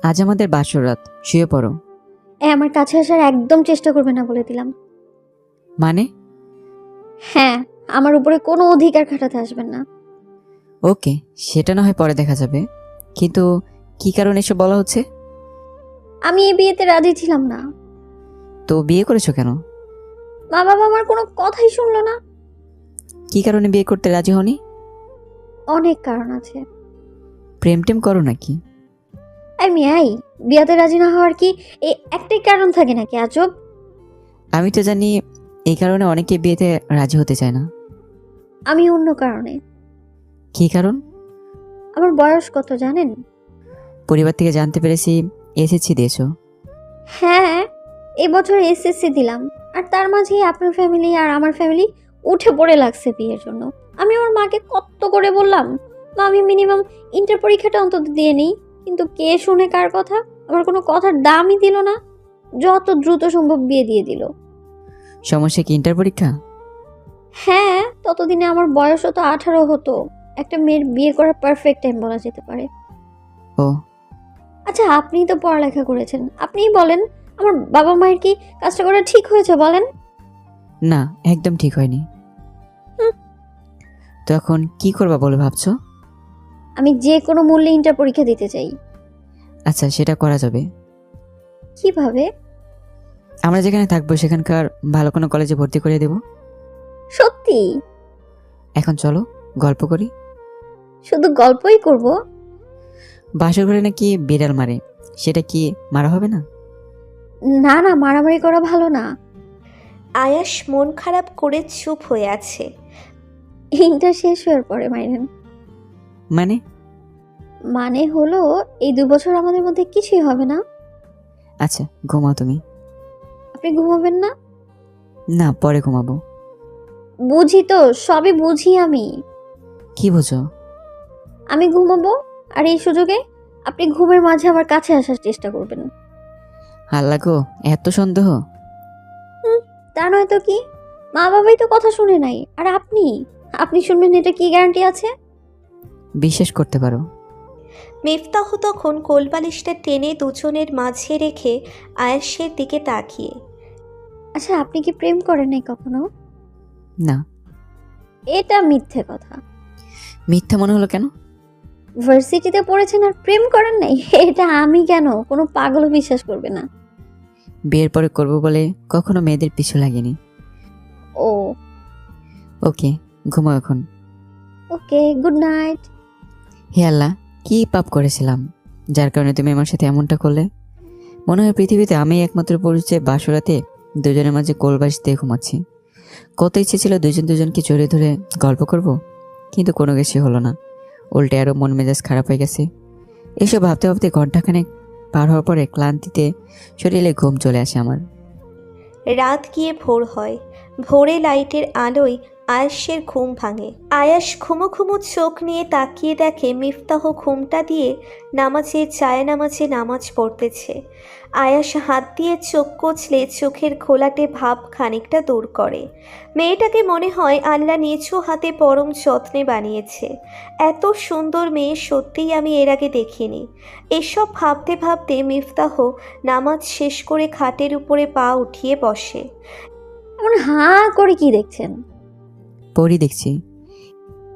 আজ আমাদের বাসর রাত, শুয়ে পড়ো। আমার কাছে আসার একদম চেষ্টা করবে না বলে দিলাম। মানে? হ্যাঁ, আমার উপরে কোনো অধিকার খাটাতে আসবেন না। ওকে, সেটা না হয় পরে দেখা যাবে, কিন্তু কি কারণে এসব বলা হচ্ছে? আমি এই বিয়েতে রাজি ছিলাম না। তো বিয়ে করেছো কেন? মা বাবা আমার কোনো কথাই শুনলো না। কি কারণে বিয়ে করতে রাজি হনি? অনেক কারণ আছে। প্রেম টেম করো নাকি? এই বিয়াতে রাজি না হওয়ার কি এই একটাই কারণ থাকে নাকি আজব? আমি তো জানি এই কারণে অনেকে বিয়েতে রাজি হতে চায় না। আমি অন্য কারণে। কি কারণ? আমার বয়স কত জানেন? পরিবার থেকে জানতে পেরেছি এসএসসি দিয়েছো। হ্যাঁ, এবছর এসএসসি দিলাম, আর তার মাঝেই আপনার ফ্যামিলি আর আমার ফ্যামিলি উঠে পড়ে লাগছে বিয়ের জন্য। আমি আমার মাকে কত করে বললাম, মা আমি মিনিমাম ইন্টার পরীক্ষাটা অন্তত দিয়ে নিই, কিন্তু কে শুনে কার কথা? আমার কোনো কথার দামই দিল না, যত দ্রুত সম্ভব বিয়ে দিয়ে দিল। সমস্যা কি ইন্টার পরীক্ষা? হ্যাঁ, ততদিনে আমার বয়সও তো 18 হতো। একটা মেয়ের বিয়ে করার পারফেক্ট টাইম বলা যেতে পারে। ও আচ্ছা, আপনিই তো পড়ালেখা করেছেন, আপনিই বলেন আমার বাবা মায়ের কি কাজটা করা ঠিক হয়েছে বলেন? না, একদম ঠিক হয়নি। হুম। তো এখন কি করবা বলে ভাবছো? আমি যে কোনো মূল্যে ইন্টার পরীক্ষা দিতে চাই। আচ্ছা, সেটা করা যাবে। কিভাবে? আমরা যেখানে থাকবো সেখানকার ভালো কোনো কলেজে ভর্তি করে দেব। সত্যি? এখন চলো গল্প করি। শুধু গল্পই করব? বাসর ঘরে নাকি বিড়াল মারে, সেটা কি মারা হবে না? না না, মারামারি করা ভালো না। আয়াস মন খারাপ করে চুপ হয়ে আছে। ইন্টার শেষ হওয়ার পরে মাইরেন। মানে? মানে হলো এই 2 বছর আমাদের মধ্যে কিছুই হবে না। আচ্ছা, ঘুমাও তুমি। আপনি ঘুমাবেন না? না, পরে ঘুমাবো। বুঝি তো, সবই বুঝি আমি। কি বুঝো? আমি ঘুমাবো, আর এই সুযোগে আপনি ঘুমের মাঝে আমার কাছে আসার চেষ্টা করবেন। আল্লাহ গো, এত সন্দেহ! তা নয় তো কি, মা বাবাই তো কথা শুনে নাই, আর আপনি আপনি শুনবেন এটা কি গ্যারান্টি আছে? বিশ্বাস করতে পারো। মিফতাহ তখন কোলবালিশটা টেনে দুজনের মাঝে রেখে আয়াসের দিকে তাকিয়ে। আচ্ছা, আপনি কি প্রেম করেন নাই কখনো? না। এটা মিথ্যে কথা। মিথ্যা মনে হলো কেন? ভার্সিটিতে পড়েছেন আর প্রেম করেন নাই? এটা আমি কেন, কোনো পাগলও বিশ্বাস করবে না। বিয়ের পরে করব বলে কখনো মেয়েদের পিছু লাগেনি। ও ওকে, ঘুমাও এখন। ওকে, গুড নাইট। হে আল্লাহ, কি পাপ করেছিলাম যার কারণে তুমি আমার সাথে এমনটা করলে? মনে হয় পৃথিবীতে আমি একমাত্র পুরুষ যে বাসরাতে দুজনের মাঝে কোলবাস দিয়ে ঘুমাচ্ছি। কত ইচ্ছে ছিল দুজন দুজনকে জড়িয়ে ধরে গল্প করব, কিন্তু কোনো কিছুই হলো না। উল্টে আরও মন মেজাজ খারাপ হয়ে গেছে। এসব ভাবতে ভাবতে ঘন্টাখানেক পার হওয়ার পরে ক্লান্তিতে শরীরে ঘুম চলে আসে আমার। রাত গিয়ে ভোর হয়। ভোরে লাইটের আলোয় আয়াসের ঘুম ভাঙে। আয়াস ঘুমো ঘুমো চোখ নিয়ে তাকিয়ে দেখে মিফতাহ ঘুমটা দিয়ে নামাজে নামাজ পড়তেছে। আয়াস হাত দিয়ে চোখ কচলে চোখের ঘোলাটে ভাব খানিকটা দূর করে। মেয়েটাকে মনে হয় আল্লাহ নিচু হাতে পরম যত্নে বানিয়েছে। এত সুন্দর মেয়ে সত্যিই আমি এর আগে দেখিনি। এসব ভাবতে ভাবতে মিফতাহ নামাজ শেষ করে খাটের উপরে পা উঠিয়ে বসে। এমন হাঁ করে কি দেখছেন? পরি দেখছি।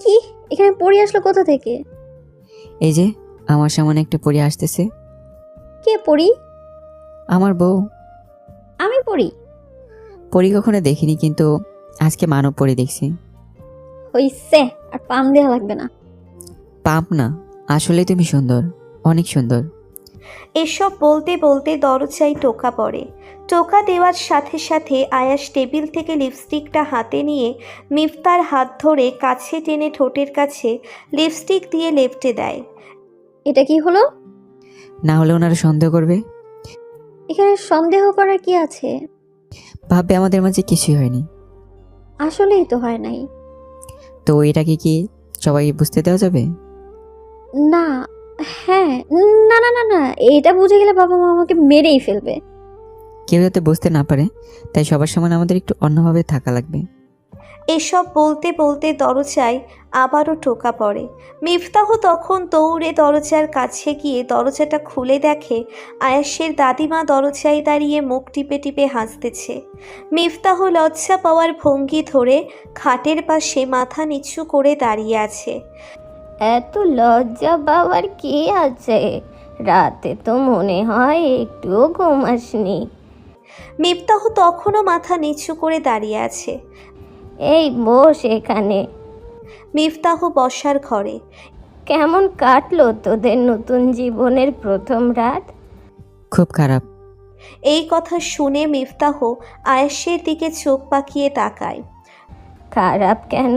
কি, এখানে পড়ি আসলো কোথা থেকে? এই যে আমার সামনে একটা পরি আসতেছে। কে পড়ি? আমার বউ। আমি পড়ি? পরি কখনো দেখিনি, কিন্তু আজকে মানব পরি দেখছি। হইছে, আর পাম দেওয়া লাগবে না। পাপ না, আসলে তুমি সুন্দর, অনেক সুন্দর। এসব বলতে বলতে দরজায় টোকা পড়ে। টোকা দেওয়ার সাথে সাথে আয়াস টেবিল থেকে লিপস্টিকটা হাতে নিয়ে মিফতার হাত ধরে কাছে টেনে ঠোঁটের কাছে লিপস্টিক দিয়ে লেপটে দেয়। এটা কি হলো? না হলে ওনারা সন্দেহ করবে। এখানে সন্দেহ করার কি আছে? ভাববে আমাদের মাঝে কিছুই হয়নি। আসলেই তো হয় নাই। তো এটাকে কি সবাই বুঝতে দেওয়া যাবে? না। হ্যাঁ। না না না না, এটা বুঝে গেলে বাবা মা আমাকে মেরেই ফেলবে। কেউ যাতে বুঝতে না পারে, তাই সবার সামনে আমাদের একটু অন্যভাবে থাকা লাগবে। এসব বলতে বলতে দরজায় আবারও টোকা পড়ে। মিফতাহ তখন দৌড়ে দরজার কাছে গিয়ে দরজাটা খুলে দেখে আয়াসের দাদিমা দরজায় দাঁড়িয়ে মুখ টিপে টিপে হাসতেছে। মিফতাহ লজ্জা পাওয়ার ভঙ্গি ধরে খাটের পাশে মাথা নিচু করে দাঁড়িয়ে আছে। এত লজ্জা পাওয়ার কি আছে? রাতে তো মনে হয় একটুও ঘুম আসনি। মিফতাহ তখনও মাথা নিচু করে দাঁড়িয়ে আছে। এই বস এখানে। মিফতাহ বসার ঘরে। কেমন কাটলো তোদের নতুন জীবনের প্রথম রাত? খুব খারাপ। এই কথা শুনে মিফতাহ আয়েশের দিকে চোখ পাকিয়ে তাকায়। খারাপ কেন?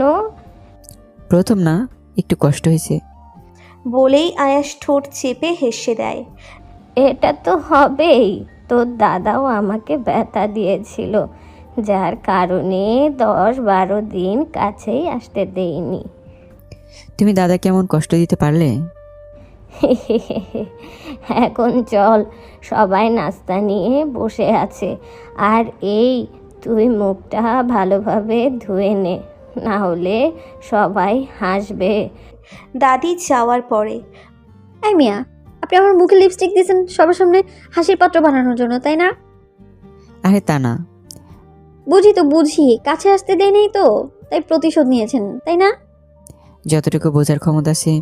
প্রথম না, একটু কষ্ট হয়েছে। বলেই আয়াস ঠোঁট চেপে হেসে দেয়। এটা তো হবেই, তোর দাদাও আমাকে ব্যথা দিয়েছিল, যার কারণে 10-12 দিন কাছেই আসতে দেইনি। তুমি দাদা কেমন কষ্ট দিতে পারলে? এখন চল, সবাই নাস্তা নিয়ে বসে আছে। আর এই তুই মুখটা ভালোভাবে ধুয়ে নে, না হলে সবাই হাসবে। দাদি যাওয়ার পরে এই মিয়া, আপনি আমার মুখে লিপস্টিক দিয়েছেন সবার সামনে হাসির পাত্র বানানোর জন্য, তাই না? আরে তা না। বুঝি তো বুঝি, কাছে আসতে দেয় নেই তো, তাই প্রতিশোধ নিয়েছেন, তাই না? যতটুকু বোঝার ক্ষমতা আছে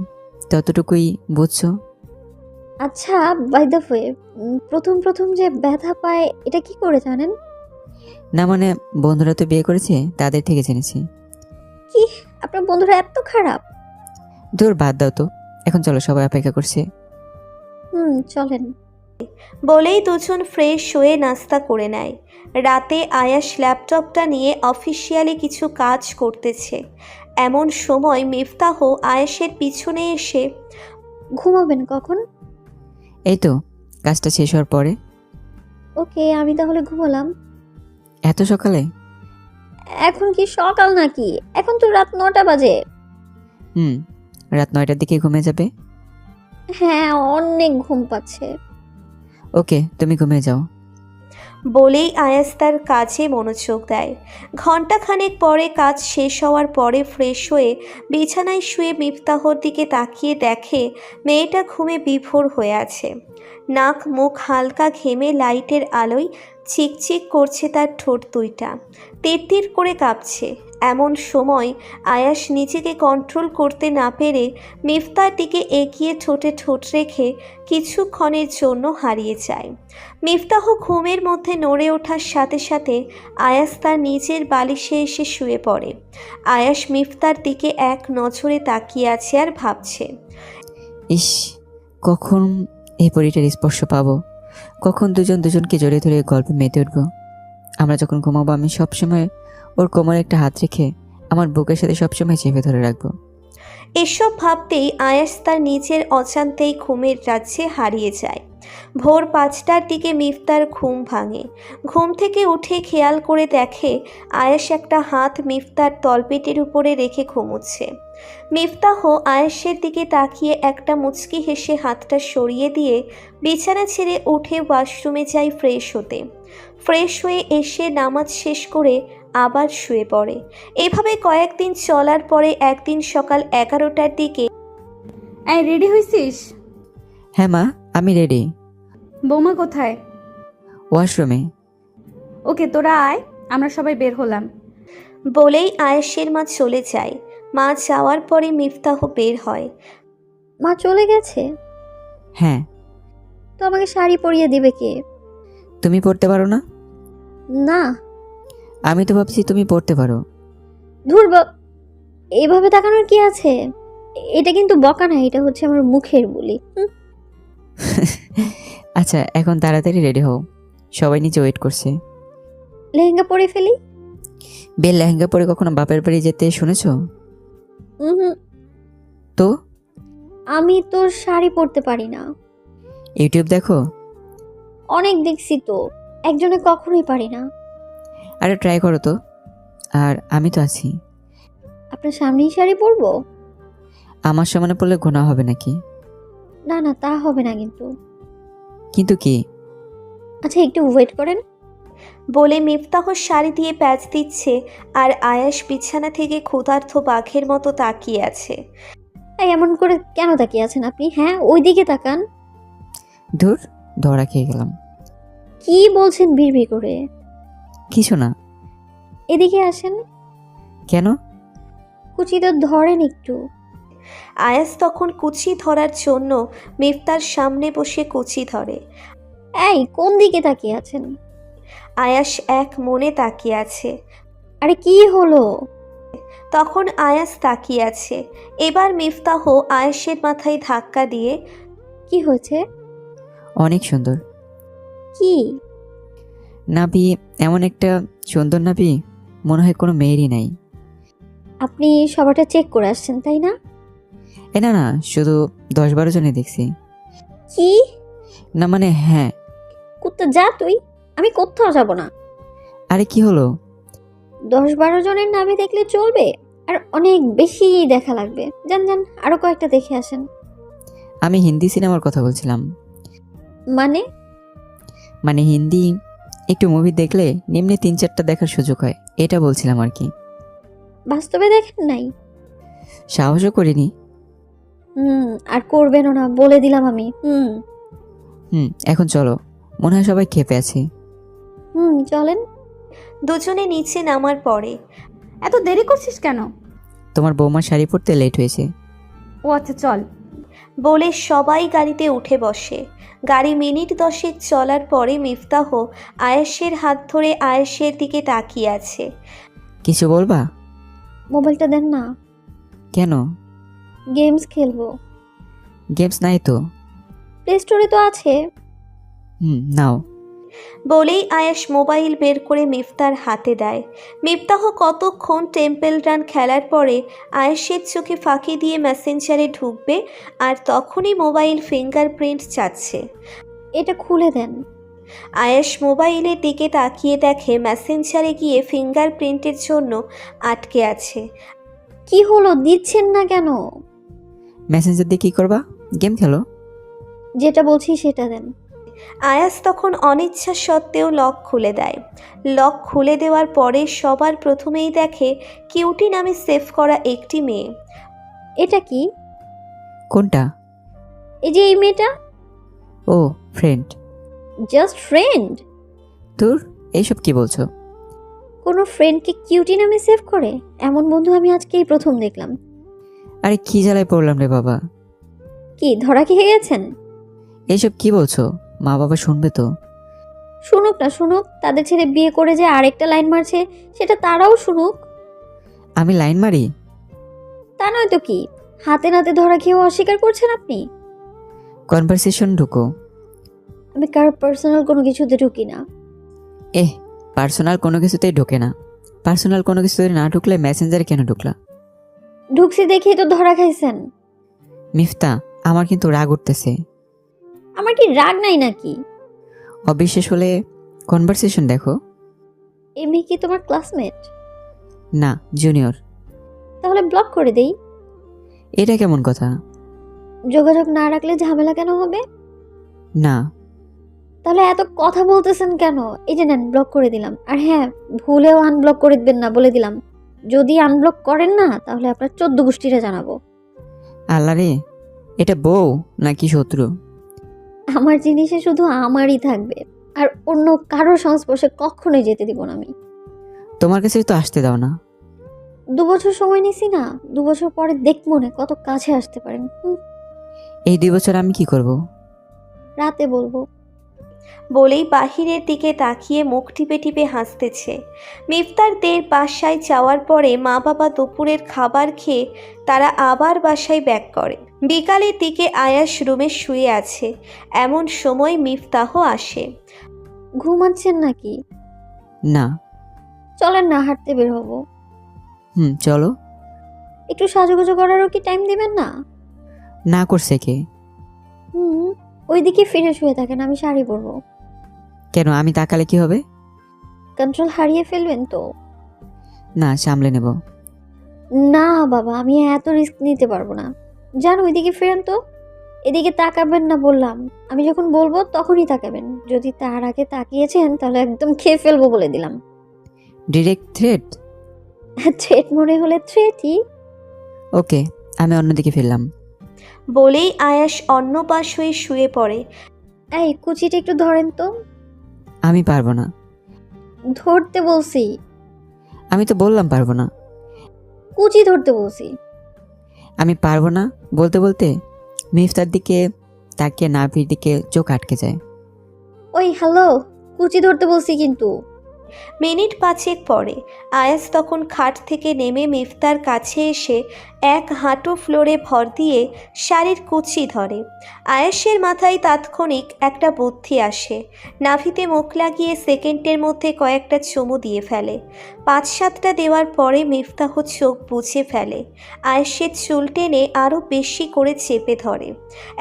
ততটুকুই বুঝছো। আচ্ছা, বাই দ্য ওয়ে, প্রথম প্রথম যে ব্যথা পায় এটা কি করে জানেন? না মানে, বন্ধুরা তো বিয়ে করেছে, তাদের থেকে জেনেছি। কি, আপনার বন্ধুরা এত খারাপ? দূর, বাদ দাও তো। এখন চলো, সবাই অপেক্ষা করছে। চলেন। বলেই দুজন ফ্রেশ হয়ে নাস্তা করে নেয়। রাতে আয়াস ল্যাপটপটা নিয়ে অফিসিয়ালি কিছু কাজ করতেছে। এমন সময় মিফতাহ আয়াসের পিছনে এসে ঘুমাবেন কখন? এই তো, কাজটা শেষ হওয়ার পরে। ওকে, আমি তাহলে ঘুমালাম। এত সকালে? এখন কি সকাল নাকি? এখন তো রাত 9টা বাজে। রাত 9টার দিকে ঘুমিয়ে যাবে? হ্যাঁ, অনেক ঘুম পাচ্ছে। ওকে, তুমি ঘুমিয়ে যাও। বলেই আয়াস তার কাজে মনোযোগ দেয়। ঘণ্টাখানেক পরে কাজ শেষ হওয়ার পরে ফ্রেশ হয়ে বিছানায় শুয়ে মিফতাহর দিকে তাকিয়ে দেখে মেয়েটা ঘুমে বিভোর হয়ে আছে। নাক মুখ হালকা ঘেমে লাইটের আলোয় চিকচিক করছে তার ঠোঁট দুইটা, তিরতির করে কাঁপছে। এমন সময় আয়াস নিজেকে কন্ট্রোল করতে না পেরে মিফতার দিকে এগিয়ে ঠোঁটে ঠোঁট রেখে কিছুক্ষণের জন্য হারিয়ে যায়। মিফতাহ ঘুমের মধ্যে নড়ে ওঠার সাথে সাথে আয়াস তার নিজের বালিশে এসে শুয়ে পড়ে। আয়াস মিফতার দিকে এক নজরে তাকিয়ে আছে আর ভাবছে, ইস, কখন এই পরিটার স্পর্শ পাবো, কখন দুজন দুজনকে জড়িয়ে ধরে গল্পে মেতে উঠবো। আমরা যখন ঘুমাবো আমি সবসময় ওর কোমরে একটা হাত রেখে আমার বুকের সাথে সবসময় চেপে ধরে রাখবো। এসব ভাবতেই আয়াস তার নিজের অজান্তেই ঘুমের রাজ্যে হারিয়ে যায়। ভোর 5টার দিকে মিফতার ঘুম ভাঙে। ঘুম থেকে উঠে খেয়াল করে দেখে আয়াস একটা হাত মিফতার তলপেটের উপরে রেখে ঘুমোচ্ছে। মিফতাহ আয়াসের দিকে তাকিয়ে একটা মুচকি হেসে হাতটা সরিয়ে দিয়ে বিছানা ছেড়ে উঠে ওয়াশরুমে যায় ফ্রেশ হতে। ফ্রেশ হয়ে এসে নামাজ শেষ করে আবার শুয়ে পড়ে। এভাবে কয়েকদিন চলার পরে একদিন সকাল 11টার দিকে, এই রেডি হইছিস? হ্যাঁ মা, আমি রেডি। বৌমা কোথায়? ওয়াশরুমে। ওকে, তোরা আয়, আমরা সবাই বের হলাম। বলেই আয়েশের মা চলে যায়। মা যাওয়ার পরে মিফতাহ বের হয়। মা চলে গেছে? হ্যাঁ। তো আমাকে শাড়ি পরিয়ে দিবে কে? তুমি পড়তে পারো না? না। আমি তো ভাবছি তুমি পড়তে পারো। ধুর, এইভাবে তাকানোর কি আছে? এটা কিন্তু বকা না, এটা হচ্ছে আমার মুখের বুলি। আচ্ছা, এখন তাড়াতাড়ি রেডি হও, সবাই নিচে ওয়েট করছে। লেহেঙ্গা পরে ফেলি? বেল লেহেঙ্গা পরে কখনো বাপের বাড়ি যেতে শুনেছো? তো আমি তো শাড়ি পরতে পারি না। ইউটিউব দেখো? অনেক দেখছি তো, একজনে কখনোই পারি না। আরে ট্রাই করো তো। আর আমি তো আছি। আপনার সামনেই শাড়ি পরবো? আমার সামনে পড়লে গোনা হবে নাকি? না না, তা হবে না কিন্তু। কিন্তু কি? আচ্ছা, একটু ওয়েট করেন। বলে মিফতাহ শাড়ি দিয়ে প্যাচ দিচ্ছে আর আয়াস বিছানা থেকে ক্ষুধার্ত বাঘের মতো তাকিয়ে আছে। এই এমন করে কেন তাকিয়ে আছেন আপনি? হ্যাঁ, ওইদিকে তাকান। ধুর, ধরা খেয়ে গেলাম। কি বলছেন বিড়বিড় করে? কিছু না। এদিকে আসেন। কেন? কুচি তো ধরেন একটু। আয়াস তখন কুচি ধরার জন্য মিফতার সামনে বসে কুচি ধরে। এই কোন দিকে তাকিয়ে আছেন? আয়াস এক মনে তাকিয়ে আছে। আরে কি হলো? তখন আয়াস তাকিয়ে আছে। এবার মিফতাহ আয়াসের মাথায় ধাক্কা দিয়ে, কি হয়েছে? অনেক সুন্দর। কি? নাভি এমন একটা সুন্দর নাভি, মনে হয় কোনো মেয়েরই নাই। আপনি সবারটা চেক করে আসছেন তাই না? না না, শুধু 10-12 জনে দেখছি। কি? না মানে হ্যাঁ। কুত্তা যা তুই, আমি কোথাও যাব না। আরে কি হলো? 10-12 জনের নামে দেখলে চলবে? আর অনেক বেশি দেখা লাগবে। যান যান, আরো কয়েকটা দেখে আসেন। আমি হিন্দি সিনেমার কথা বলছিলাম। মানে? মানে হিন্দি একটু মুভি দেখলে নিম্নে 3-4টা দেখার সুযোগ হয়, এটা বলছিলাম আর কি। বাস্তবে দেখেন নাই? সাহসও করিনি। আর করবেনও না, বলে দিলাম আমি। এখন চলো, মনে হয় সবাই ক্ষেপে আছে। চলেন। দুজনে নিচে নামার পরে, এত দেরি করছিস কেন? তোমার বৌমার শাড়ি পরতে লেট হয়েছে। ও আচ্ছা, চল। বলে সবাই গাড়িতে উঠে বসে। গাড়ি মিনিট 10 চলার পরে মিফতাহ আয়েশের হাত ধরে আয়েশের দিকে তাকিয়ে আছে। কিছু বলবা? মোবাইলটা দেন না। কেন? গেমস খেলবো। গেমস নাই তো। প্লে স্টোরে তো আছে। নাও। বলেই আয়েশ মোবাইল বের করে মিফতার হাতে দেয়। মিফতাহ কতক্ষণ টেম্পল রান খেলার পরে আয়েশের চোখে ফাঁকি দিয়ে মেসেঞ্জারে ঢুকবে, আর তখনই মোবাইল ফিঙ্গারপ্রিন্ট চাচ্ছে। এটা খুলে দেন। আয়েশ মোবাইলের দিকে তাকিয়ে দেখে মেসেঞ্জারে গিয়ে ফিঙ্গারপ্রিন্টের জন্য আটকে আছে। কি হলো, দিচ্ছেন না কেন? মেসেঞ্জার দিয়ে কি করবা? গেম খেলো। যেটা বলছি সেটা দেন। আয়াস তখন অনিচ্ছা সত্ত্বেও লক খুলে দেয়। লক খুলে দেওয়ার পরে সবার প্রথমেই দেখে কিউটি নামে সেভ করা একটি মেয়ে। এটা কি? কোনটা? এই যে এই মেয়েটা। ও, ফ্রেন্ড। Just friend? তোর এইসব কি বলছো? কোনো ফ্রেন্ডকে কিউটি নামে সেভ করে? এমন বন্ধু আমি আজকেই প্রথম দেখলাম। আরে কি জ্বালায় পড়লাম রে বাবা। কি ধরা খেয়ে গেছেন? এইসব কি বলছো? মা বাবা শুনবে তো। শুনুক না শুনুক, তাদের ছেলে বিয়ে করে যে আরেকটা লাইন মারছে সেটা তারাও শুনুক। আমি লাইন মারি? তা নয় তো কি, হাতে নাতে ধরা খেয়েও অস্বীকার করছেন আপনি। কনভারসেশন ঢুকো। আমি কারো পার্সোনাল কোনো কিছুতে ঢুকি না। পার্সোনাল কোনো কিছুতেই ঢোকে না। পার্সোনাল কোনো কিছুতে না ঢুকলে মেসেঞ্জারে কেন ঢুকলা? ঢুকছি দেখেই তো ধরা খাইছেন। মিফতা, আমার কিন্তু রাগ উঠতেছে। আমার কি রাগ নাই নাকি? অবিশ্বাস হলে কনভারসেশন দেখো। এই মেয়ে কি তোমার ক্লাসমেট? না, জুনিয়র। তাহলে ব্লক করে দেই। এটা কেমন কথা? যোগাযোগ না রাখলে ঝামেলা কেন হবে? না। তাহলে এত কথা বলতেছেন কেন? এই যে নেন, ব্লক করে দিলাম। আর হ্যাঁ, ভুলেও আনব্লক করে দিবেন না, বলে দিলাম। যদি আনব্লক করেন না তাহলে আপনার 14 গোষ্ঠীরা জানাবো। আল্লাহ রে, এটা বউ নাকি শত্রু? আমার জিনিসে শুধু আমারই থাকবে, আর অন্য কারোর সংস্পর্শে কখনোই যেতে দিব না আমি। তোমার কাছে তো আসতে দাও না। 2 বছর সময় নিছি না, 2 বছর পরে দেখবো না কত কাছে আসতে পারেন। এই 2 বছর আমি কি করব? রাতে বলবো। বলেই বাহিরের দিকে তাকিয়ে মুখ টিপে টিপে হাসতেছে। মিফতারদের বাসায় যাওয়ার পরে মা বাবা দুপুরের খাবার খেয়ে তারা আবার বাসায় ব্যাক করে। বিকালের দিকে আয়াস রুমে শুয়ে আছে, এমন সময় মিফতাহ আসে। ঘুমাচ্ছেন নাকি? না। চলেন না, হাঁটতে বের হবো। চলো। একটু সাজুগুজু করারও কি টাইম দিবেন না? না করছে কে? ওইদিকে ফিরে শুয়ে থাকেন, আমি শাড়ি পরবো। কেন, আমি তাকালে কি হবে? কন্ট্রোল হারিয়ে ফেলবেন তো। না, সামলে নেব। না বাবা, আমি এত রিস্ক নিতে পারবো না। যান ওইদিকে ফিরেন তো। এদিকে তাকাবেন না বললাম। আমি যখন বলবো তখনই তাকাবেন। যদি তার আগে তাকিয়েছেন তাহলে একদম খেয়ে ফেলবো বলে দিলাম। Direct threat? থ্রেট মনে হলে থ্রেটই। ওকে, আমি অন্যদিকে ফিরলাম। বলেই আয়াস অন্য পাশ হয়ে শুয়ে পড়ে। এই কুচিটা একটু ধরেন তো। আমি পারবো না। ধরতে বলছি। আমি তো বললাম পারবো না। কুচি ধরতে বলছি। আমি পারবো না বলতে বলতে মিফতার দিকে তাকিয়ে নাভির দিকে চোখ আটকে যায়। ওই হ্যালো, কুচি ধরতে বলছি কিন্তু। মিনিট 5 পরে আয়াস তখন খাট থেকে নেমে মিফতার কাছে এসে এক হাঁটু ফ্লোরে ভর দিয়ে শাড়ির কুচি ধরে। আয়াসের মাথায় তাৎক্ষণিক একটা বুদ্ধি আসে। নাভিতে মুখ লাগিয়ে সেকেন্ডের মধ্যে কয়েকটা চুমু দিয়ে ফেলে। 5-7টা দেওয়ার পরে মিফতাহ চোখ বুজে ফেলে। আয়াসের চুল টেনে আরও বেশি করে চেপে ধরে।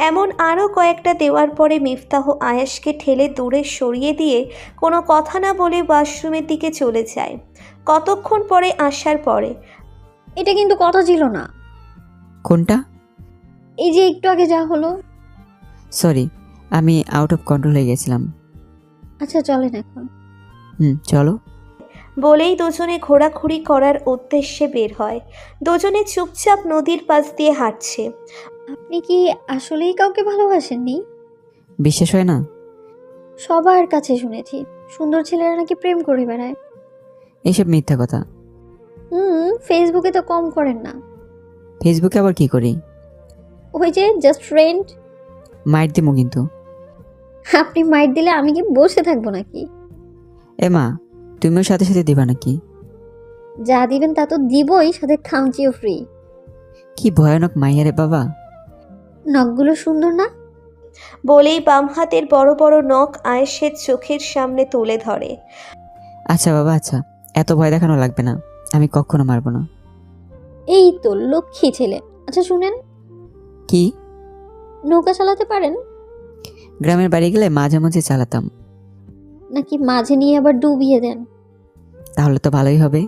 এমন আরও কয়েকটা দেওয়ার পরে মিফতাহ আয়াসকে ঠেলে দূরে সরিয়ে দিয়ে কোনো কথা না বলে ওয়াশরুমের দিকে চলে যায়। কতক্ষণ পরে আসার পরে, এটা কিন্তু কথা ছিল না। কোনটা? এই যে একটু আগে যা হলো। সরি, আমি আউট অফ কন্ট্রোল হয়ে গেছিলাম। আচ্ছা চলেন এখন। চলো। বলেই দুজনে ঘোরাঘুরি করার উদ্দেশ্যে বের হয়। দুজনে চুপচাপ নদীর পাশ দিয়ে হাঁটছে। আপনি কি আসলেই কাউকে ভালোবাসেননি? বিশ্বাস হয় না? সবার কাছে শুনেছি সুন্দর ছেলেরা নাকি প্রেম করে বেড়ায়। এইসব মিথ্যা কথা। ফেসবুকে তো কম করেন না। ফেসবুকে আবার কি করি? ওই যে জাস্ট ফ্রেন্ড। মাইট দিমু কিন্তু। আপনি মাইট দিলে আমি কি বসে থাকবো নাকি? মা, তুমিও সাথে সাথে দিবা নাকি? যা দিবেন তা তো দিবই, সাথে খামচিও ফ্রি। কি ভয়ানক মাইয়া রে বাবা। নখগুলো সুন্দর না? বলেই বাম হাতের বড় বড় নখ আয়েশের চোখের সামনে তুলে ধরে। আচ্ছা বাবা, আচ্ছা, এত ভয় দেখানো লাগবে না। আমি কখনো মারবো না। এই তো লক্ষ্মী ছেলে। আচ্ছা শুনেন, কি? নৌকা চালাতে পারেন? গ্রামের বাড়ি গেলে মাঝে মাঝে চালাতাম। নাকি মাঝে নিয়ে আবার ডুবিয়ে দেন? তাহলে তো ভালোই হবে।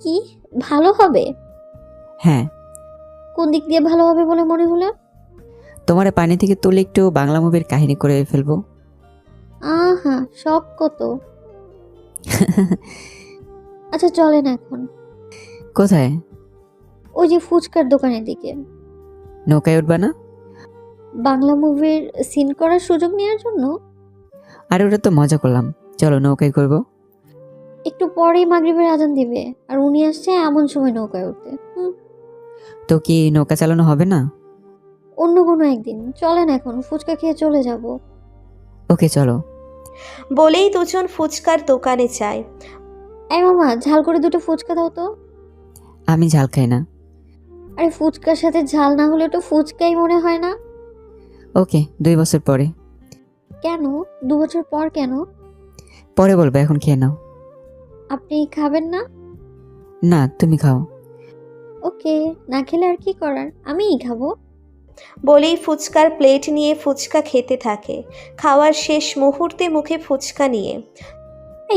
কি ভালো হবে? হ্যাঁ। কোন দিক দিয়ে ভালো হবে বলে মনে হলো? তোমার পানি থেকে তুলে একটু বাংলা মুভির কাহিনী করে ফেলবো। আহা, শখ কত। আচ্ছা চলেন এখন। কোথায়? ওই যে ফুচকার দোকানের দিকে। নৌকায় উঠবা না? বাংলা মুভির সিন করার সুযোগ নেওয়ার জন্য। আরে ওটা তো মজা করলাম, চলো নৌকায় করবো। একটু পরেই মাগরিবের আজান দিবে, আর উনি আসছে এমন সময় নৌকায় উঠতে। তো কি নৌকা চালানো হবে না? অন্য কোনো একদিন চলেন, এখন ফুচকা খেয়ে চলে যাব। ওকে চলো। বলেই দুজন ফুচকার দোকানে যায়। এই মামা, ঝাল করে দুটো ফুচকা দাও তো। আমি ঝাল খাই না। আরে ফুচকার সাথে ঝাল না হলে তো ফুচকাই মনে হয় না। ওকে, 2 বছর পরে। কেন 2 বছর পর কেন? পরে বলবো, এখন খেয়ে নাও। আপনি খাবেন না? না, তুমি খাও। ওকে, না খেলে আর কি করার, আমিই খাবো। বলেই ফুচকার প্লেট নিয়ে ফুচকা খেতে থাকে। খাওয়ার শেষ মুহূর্তে মুখে ফুচকা নিয়ে,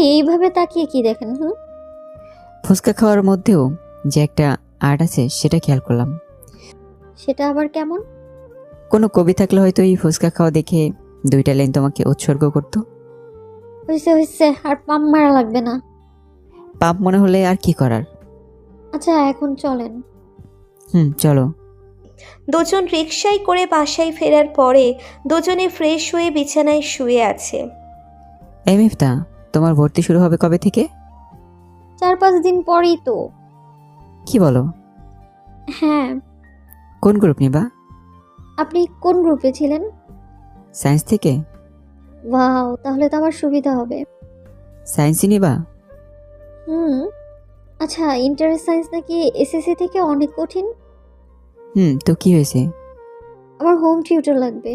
এইভাবে তাকিয়ে কি দেখেন? ফুচকা খাওয়ার মধ্যেও যে একটা আর্ট আছে সেটা খেয়াল করলাম। সেটা আবার কেমন? কোনো কবি থাকলে হয়তো এই ফুচকা খাওয়া দেখে 2টা লাইন তোমাকে উৎসর্গ করতো। হয়েছে, আর পাম মারা লাগবে না। পাপ মনে হলে আর কি করার। আচ্ছা এখন চলেন। চলো। দুজন রিকশায় করে বাসায় ফেরার পরে দুজনে ফ্রেশ হয়ে বিছানায় শুয়ে আছে। এই মিফতা, তোমার ভর্তি শুরু হবে কবে থেকে? 4-5 দিন পরেই তো। কি বলো? হ্যাঁ। কোন গ্রুপ নিবা? আপনি কোন গ্রুপে ছিলেন? সায়েন্স থেকে? ওয়াও, তাহলে তো আমার সুবিধা হবে। সায়েন্সই নিবা? আচ্ছা, ইন্টারেস্ট সায়েন্স নাকি এসএসসি থেকে অনেক কঠিন? তো কি হয়েছে? আমার হোম টিউটর লাগবে।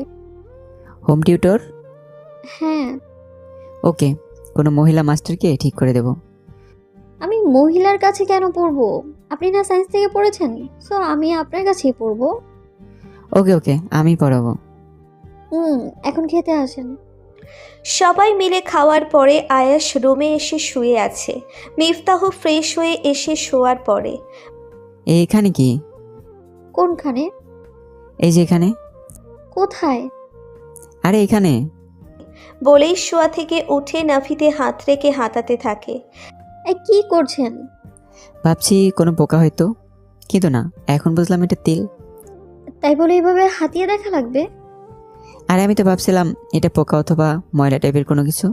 Home tutor? হ্যাঁ। ওকে, কোনো মহিলা মাস্টারকে ঠিক করে দেব। আমি মহিলার কাছে কেন পড়বো? আপনি না সায়েন্স থেকে পড়েছেন, সো আমি আপনার কাছেই পড়বো। ওকে, আমি পড়াবো। এখন খেতে আসেন। সবাই মিলে খাওয়ার পরে আয়াস রুমে এসে শুয়ে আছে। মিফতাহ ফ্রেশ হয়ে এসে শোয়ার পরে, এইখানে কি? কোনখানে? এই যে এখানে। কোথায়? আরে এখানে। বলেই শোয়া থেকে উঠে নাভিতে হাত রেখে হাতাতে থাকে। এই কি করছেন? ভাবছি কোনো পোকা হয়তো, কিন্তু না, এখন বুঝলাম এটা তিল। তাই বলে এইভাবে হাতিয়ে দেখা লাগবে? আরে আমি তো ভাবছিলাম এটা পোকা অথবা ময়লা টাইপের কোনো কিছু।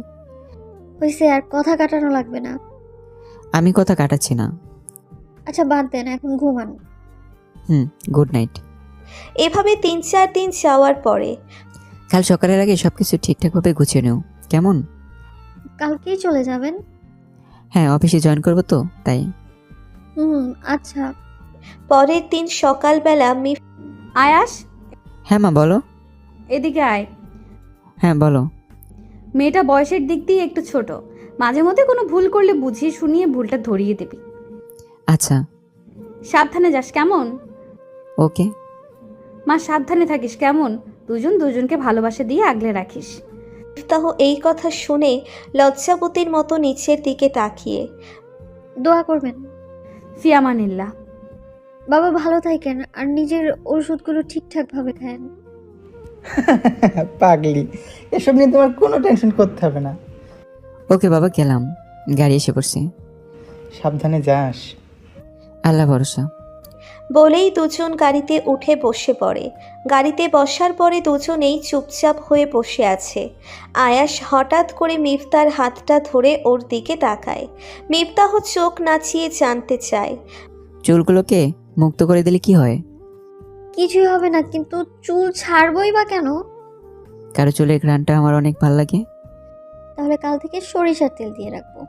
হয়েছে, আর কথা কাটানো লাগবে না। আমি কথা কাটাচ্ছি না। আচ্ছা বাদ দেন, এখন ঘুমান। Good night. এভাবে 3-4 দিন যাওয়ার পরে কাল সকালের আগে সবকিছু ঠিকঠাকভাবে গুছিয়ে নিও, কেমন? কালকেই চলে যাবেন? হ্যাঁ, অফিসে জয়েন করবো তো, তাই। আচ্ছা। পরের দিন সকালবেলা আয়াস, হ্যাঁ মা বলো। এদিকে আয়। হ্যাঁ বলো। মেয়েটা বয়সের দিক দিয়ে একটু ছোট, মাঝে মধ্যে কোনো ভুল করলে বুঝিয়ে শুনিয়ে ভুলটা ধরিয়ে দিবি। আচ্ছা। সাবধানে যাস, কেমন? ওকে। মা সাবধানে থাকিস, কেমন? দুজন দুজনকে ভালোবাসা দিয়ে আগলে রাখিস। মিফতাহ এই কথা শুনে লজ্জাবতীর মতো নিচের দিকে তাকিয়ে দোয়া করবেন। ফিয়ামানিল্লাহ। বাবা ভালো থাকেন, আর নিজের ওষুধগুলো ঠিকঠাকভাবে খান। পাগলি, এসব নিয়ে তোমার কোনো টেনশন করতে হবে না। ওকে বাবা, গেলাম। গাড়ি এসে পড়ছে। সাবধানে যাস। আল্লাহ ভরসা। বলেই দুজন গাড়িতে উঠে বসে পড়ে। গাড়িতে বসার পরে দুজনেই চুপচাপ হয়ে বসে আছে। আয়াস হঠাৎ করে মিফতার হাতটা ধরে ওর দিকে তাকায়। মিফতাহ চোখ নাচিয়ে জানতে চায়। চুলগুলোকে মুক্ত করে দিলে কি হয়? কিছুই হবে না, কিন্তু চুল ছাড়বই বা কেন? কারো চুলের ঘ্রাণটা আমার অনেক ভাল লাগে। তাহলে কাল থেকে সরিষার তেল দিয়ে রাখবো।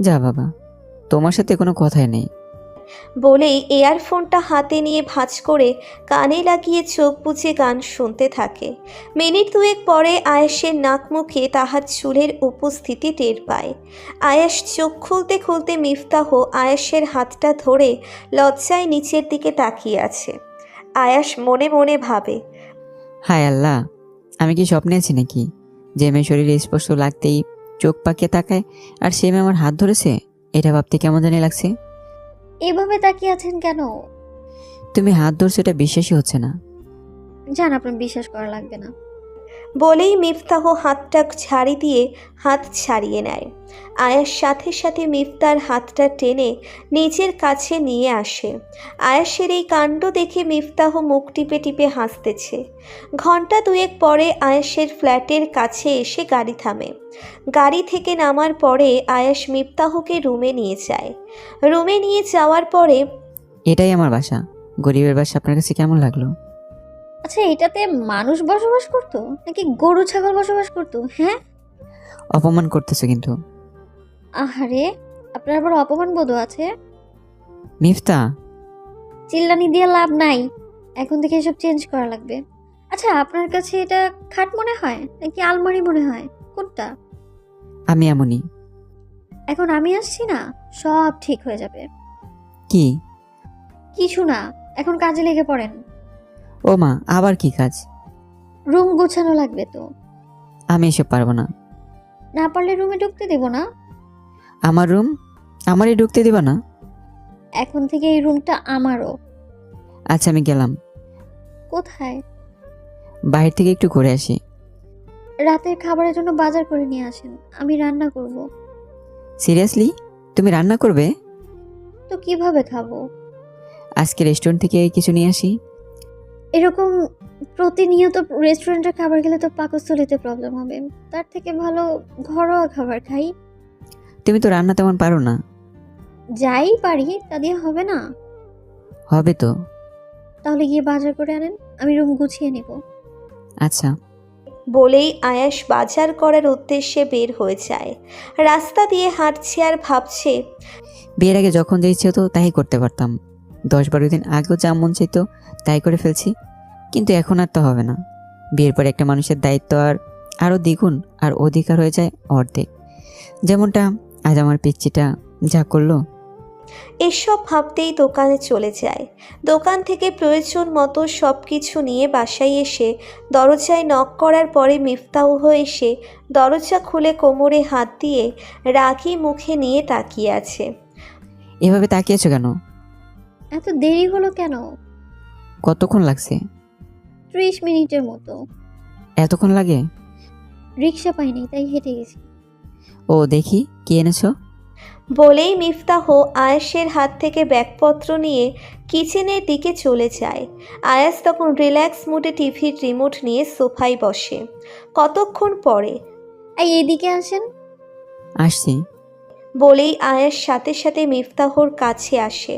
যা বাবা, তোমার সাথে কোনো কথাই নেই। বলেই এয়ারফোনটা হাতে নিয়ে ভাঁজ করে কানে লাগিয়ে চোখ বুজে গান শুনতে থাকে। মিনিট দুয়েক পরে আয়েশের নাক মুখে তাহার চুলের উপস্থিতি টের পায়। আয়েশ চোখ খুলতে খুলতে মিফতাহ আয়েশের হাতটা ধরে লজ্জায় নিচের দিকে তাকিয়ে আছে। আয়াস মনে মনে ভাবে, হায় আল্লাহ, আমি কি স্বপ্নে আছি নাকি যে মেয়ে শরীরে স্পর্শ লাগতেই চোখ পাকিয়ে তাকায়, আর সে মেয়ে আমার হাত ধরেছে? এটা ভাবতে কেমন জানি লাগছে। এভাবে তাকিয়ে আছেন কেন? তুমি হাত ধরছো, এটা বিশ্বাসই হচ্ছে না। জান, আপনার বিশ্বাস করা লাগবে না। বলেই মিফতাহ হাতটা ছাড়ি দিয়ে হাত ছাড়িয়ে নেয়। আয়াস সাথে সাথে মিফতার হাতটা টেনে নিজের কাছে নিয়ে আসে। আয়াসের এই কাণ্ড দেখে মিফতাহ মুখ টিপে টিপে হাসতেছে। ঘন্টা দুয়েক পরে আয়াসের ফ্ল্যাটের কাছে এসে গাড়ি থামে। গাড়ি থেকে নামার পরে আয়াস মিফতাহকে রুমে নিয়ে যায়। রুমে নিয়ে যাওয়ার পরে এটাই আমার বাসা। গরিবের বাসা আপনার কাছে কেমন লাগলো? আচ্ছা, এটাতে মানুষ বসবাস করতো নাকি গরু ছাগল বসবাস করতো? হ্যাঁ, অপমান করতেছো কিন্তু। আহারে, আপনার আবার অপমান বোধ আছে? মিফতা, চিল্লানি দিয়ে লাভ নাই, এখন থেকে এসব চেঞ্জ করা লাগবে। আচ্ছা, আপনার কাছে এটা খাট মনে হয় নাকি আলমারি মনে হয়, কোনটা? আমি এমনই। এখন আমি আসছি না, সব ঠিক হয়ে যাবে। কি? কিছু না, এখন কাজে লেগে পড়েন। ও মা, আবার কি কাজ? রুম গোছানো লাগবে তো। আমি এসব পারবো না। না পারলে রুমে ঢুকতে দেব না। আমার রুম আমারই ঢুকতে দিবা না? এখন থেকে এই রুমটা আমারও। আচ্ছা, আমি গেলাম। কোথায়? বাইরে থেকে একটু ঘুরে আসি। রাতের খাবারের জন্য বাজার করে নিয়ে আসেন, আমি রান্না করব। সিরিয়াসলি? তুমি রান্না করবে? তো কিভাবে খাবো? আজকে রেস্টুরেন্ট থেকে কিছু নিয়ে আসি। এরকম প্রতিনিয়ত রেস্টুরেন্টের খাবার খেলে তো পাকস্থলীতে প্রবলেম হবে। তার থেকে ভালো ঘরোয়া খাবার খাই। তুমি তো রান্না তেমন পারো না। যাই পারি তা দিয়ে হবে না। হবে তো। তাহলে গিয়ে বাজার করে আনেন, আমি রুম গুছিয়ে নিব। আচ্ছা। বলেই আয়াস বাজার করার উদ্দেশ্যে বের হয়ে যায়। রাস্তা দিয়ে হাঁটছে আর ভাবছে, বিয়ের আগে যখন যা ইচ্ছে হতো তাই করতে পারতাম। 10-12 দিন আগেও যা মন চাইতো তাই করে ফেলছি, কিন্তু এখন আর তো হবে না। বিয়ের পর একটা মানুষের দায়িত্ব আরও দ্বিগুণ, আর অধিকার হয়ে যায় অর্ধেক। যেমনটা আজ আমার পিচ্চিটা যা করলো। এসব ভাবতেই দোকানে চলে যায়। দোকান থেকে প্রয়োজন মতো সব কিছু নিয়ে বাসায় এসে দরজায় নক করার পরে মিফতাহ এসে দরজা খুলে কোমরে হাত দিয়ে রাগী মুখে নিয়ে তাকিয়ে আছে। এভাবে তাকিয়েছো কেন? এত দেরি হলো কেন? কতক্ষণ লাগছে? 30 মিনিটের মতো। এতক্ষণ লাগে? রিক্সা পাইনি তাই হেঁটে গেছি। ও দেখি কি এনেছো। বলেই মিফতাহ আয়েশের হাত থেকে ব্যাগপত্র নিয়ে কিচেনের দিকে চলে যায়। আয়াস তখন রিল্যাক্স মুডে টিভির রিমোট নিয়ে সোফায় বসে। কতক্ষণ পরে এদিকে আসেন। আসছি। বলেই আয়াস সাথে সাথে মিফতাহর কাছে আসে।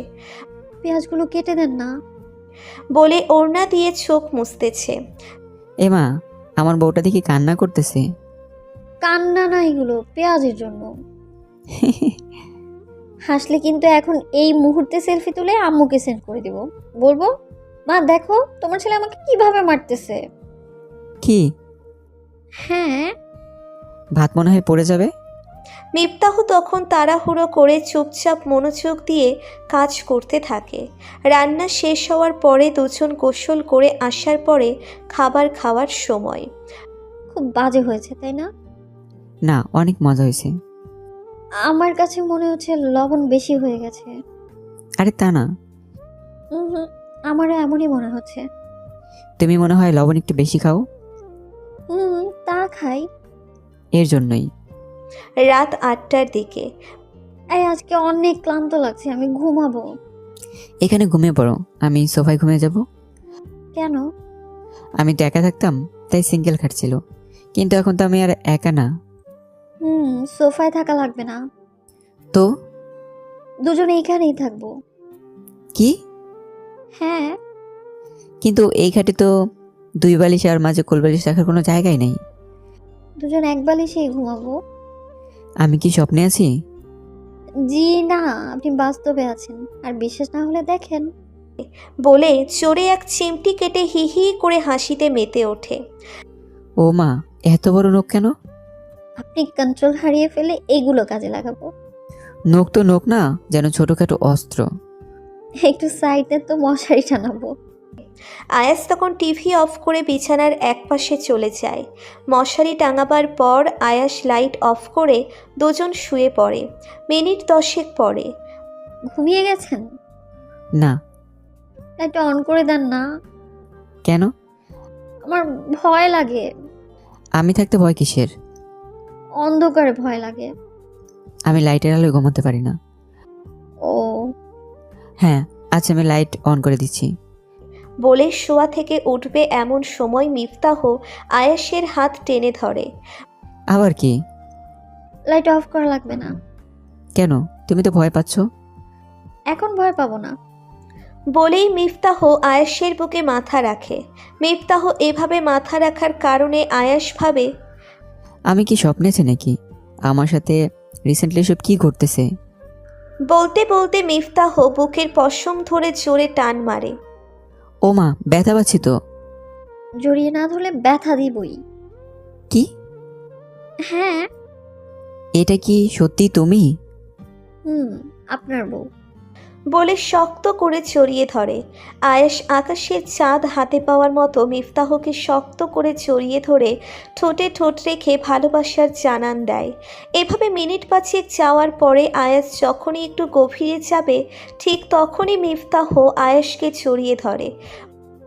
পেঁয়াজগুলো কেটে দেন না। বলে ওড়না দিয়ে চোখ মুছতেছে। এমা, আমার বউটা দেখি কান্না করতেছে। কান্না না, এগুলো পেঁয়াজের জন্য। হাসলে কিন্তু এখন এই মুহূর্তে সেলফি তুলে আম্মুকে সেন্ড করে দিব। বলবো, মা দেখো তোমার ছেলে আমাকে কিভাবে মারতেছে। কি? হ্যাঁ। ভাত মনে হয় পড়ে যাবে। মিফতাহ তখন তাড়াহুড়ো করে চুপচাপ মনোযোগ দিয়ে কাজ করতে থাকে। রান্না শেষ হওয়ার পরে দুজন গোসল করে আসার পরে খাবার খাওয়ার সময়। খুব বাজে হয়েছে তাই না? না, অনেক মজা হয়েছে। আমার কাছে মনে হচ্ছে লবণ বেশি হয়ে গেছে। আরে তা না, আমারও এমনই মনে হচ্ছে। তুমি মনে হয় লবণ একটু বেশি খাও। তা খাই। এর জন্যই। রাত 8টার দিকে আজকে অনেক ক্লান্ত লাগছে, আমি ঘুমাবো। এখানে ঘুমিয়ে পড়ো, আমি সোফায় ঘুমিয়ে যাব। কেন? আমি তো একা থাকতাম তাই সিঙ্গেল খাট ছিল, কিন্তু এখন তো আমি আর একা না। সোফায় থাকা লাগবে না, তো দুজনে এখানেই থাকবো। কি? হ্যাঁ। কিন্তু এই খাটে তো 2 বালিশ আর মাঝে কোল বালিশ রাখার কোনো জায়গাই নেই। দুজন এক বালিশেই ঘুমাবো। আমি কি স্বপ্নে আছি? জি না, আপনি বাস্তবে আছেন। আর বিশ্বাস না হলে দেখেন। বলে চোরে এক চিমটি কেটে হি হি করে হাসিতে মেতে ওঠে। ও মা, এত বড় নখ কেন? আপনি কন্ট্রোল হারিয়ে ফেলে এগুলো কাজে লাগাবো। নখ তো নখ না, যেন ছোটখাটো অস্ত্র। একটু সাইডে তো মশারি টানাবো। আয়াস তখন টিভি অফ করে বিছানার একপাশে চলে যায়। মশারি টাঙাবার পর আয়াস লাইট অফ করে দুজন শুয়ে পড়ে। মিনিট 10 পরে ঘুমিয়ে গেছেন? না। লাইটটা অন করে দেন না। কেন? আমার ভয় লাগে। আমি থাকতে ভয় কিসের? অন্ধকারে ভয় লাগে। আমি লাইটের আলোয় ঘুমাতে পারি না। ও হ্যাঁ, আচ্ছা আমি লাইট অন করে দিচ্ছি। বলে শোয়া থেকে উঠবে এমন সময় মিফতাহ আয়াসের হাত টেনে ধরে। আবার কি? লাইট অফ করা লাগবে না। কেন? তুমি তো ভয় পাচ্ছ। এখন ভয় পাবো না। বলেই মিফতাহ আয়াসের বুকে মাথা রাখে। মিফতাহ এভাবে মাথা রাখার কারণে আয়াস ভাবে, আমি কি স্বপ্নে আছি নাকি? আমার সাথে রিসেন্টলি সব কি ঘটতেছে? বলতে বলতে মিফতাহ বুকের পশম ধরে জোরে টান মারে। ও মা, ব্যথা পাচ্ছি তো। জড়িয়ে না ধরলে ব্যথা দিবই। কি? হ্যাঁ। এটা কি সত্যি তুমি? আপনার বউ। বলে শক্ত করে জড়িয়ে ধরে। আয়েশ আকাশের চাঁদ হাতে পাওয়ার মতো মিফতাহকে শক্ত করে জড়িয়ে ধরে ঠোঁটে ঠোঁট রেখে ভালোবাসার জানান দেয়। এভাবে মিনিট 5 যাওয়ার পরে আয়েশ যখনই একটু গভীরে যাবে ঠিক তখনই মিফতাহ আয়েশকে জড়িয়ে ধরে।